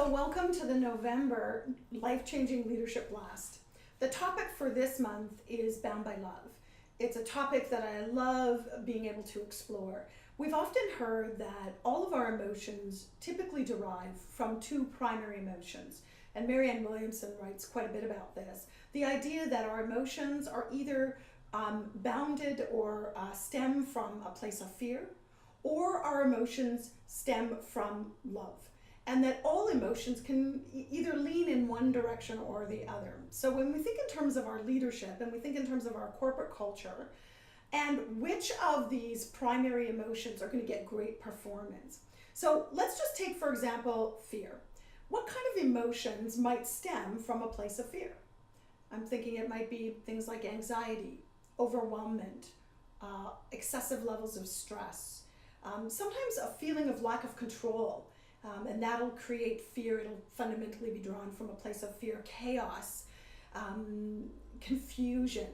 So welcome to the November Life-Changing Leadership Blast. The topic for this month is Bound by Love. It's a topic that I love being able to explore. We've often heard that all of our emotions typically derive from two primary emotions. And Marianne Williamson writes quite a bit about this. The idea that our emotions are either bounded or stem from a place of fear, or our emotions stem from love. And that all emotions can either lean in one direction or the other. So when we think in terms of our leadership and we think in terms of our corporate culture, and which of these primary emotions are going to get great performance. So let's just take, for example, fear. What kind of emotions might stem from a place of fear? I'm thinking it might be things like anxiety, overwhelmment, excessive levels of stress, sometimes a feeling of lack of control. And that'll create fear. It'll fundamentally be drawn from a place of fear, chaos, confusion.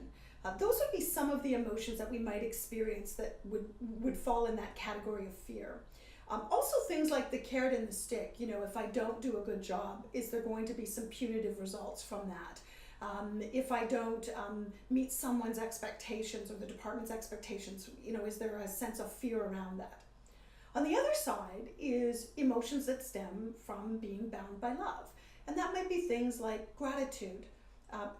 Those would be some of the emotions that we might experience that would fall in that category of fear. Also things like the carrot and the stick. You know, if I don't do a good job, is there going to be some punitive results from that? If I don't meet someone's expectations or the department's expectations, you know, is there a sense of fear around that? On the other side is emotions that stem from being bound by love. And that might be things like gratitude,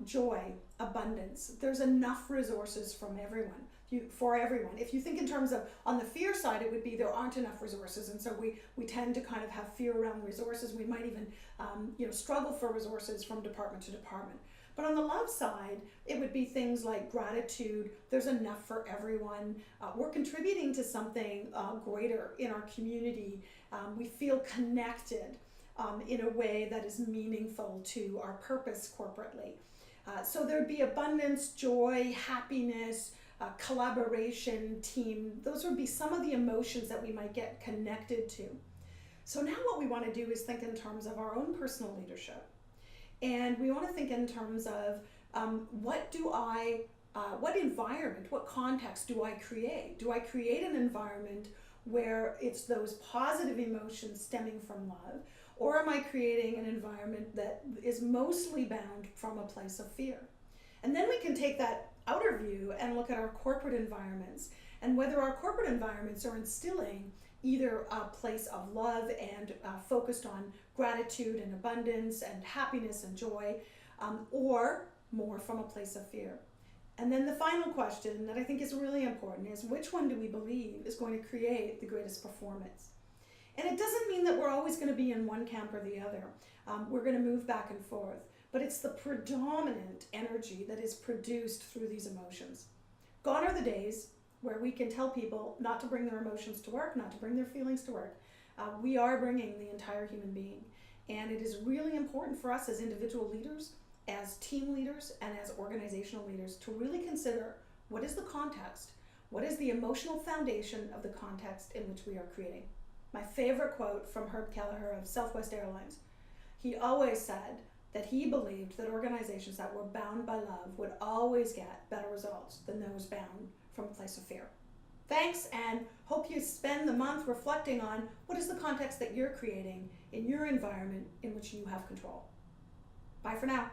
joy, abundance. There's enough resources for everyone. If you think in terms of, on the fear side, it would be there aren't enough resources. And so we tend to kind of have fear around resources. We might even struggle for resources from department to department. But on the love side, it would be things like gratitude, there's enough for everyone, we're contributing to something greater in our community, we feel connected in a way that is meaningful to our purpose corporately. So there'd be abundance, joy, happiness, collaboration, team. Those would be some of the emotions that we might get connected to. So now what we want to do is think in terms of our own personal leadership. And we want to think in terms of what environment, what context do I create? Do I create an environment where it's those positive emotions stemming from love? Or am I creating an environment that is mostly bound from a place of fear? And then we can take that outer view and look at our corporate environments and whether our corporate environments are instilling either a place of love and focused on gratitude and abundance and happiness and joy, or more from a place of fear. And then the final question that I think is really important is which one do we believe is going to create the greatest performance? And it doesn't mean that we're always going to be in one camp or the other. We're going to move back and forth, but it's the predominant energy that is produced through these emotions. Gone are the days where we can tell people not to bring their emotions to work, not to bring their feelings to work. We are bringing the entire human being. And it is really important for us as individual leaders, as team leaders, and as organizational leaders to really consider what is the context, what is the emotional foundation of the context in which we are creating. My favorite quote from Herb Kelleher of Southwest Airlines, he always said that he believed that organizations that were bound by love would always get better results than those bound from a place of fear. Thanks, and hope you spend the month reflecting on what is the context that you're creating in your environment in which you have control. Bye for now.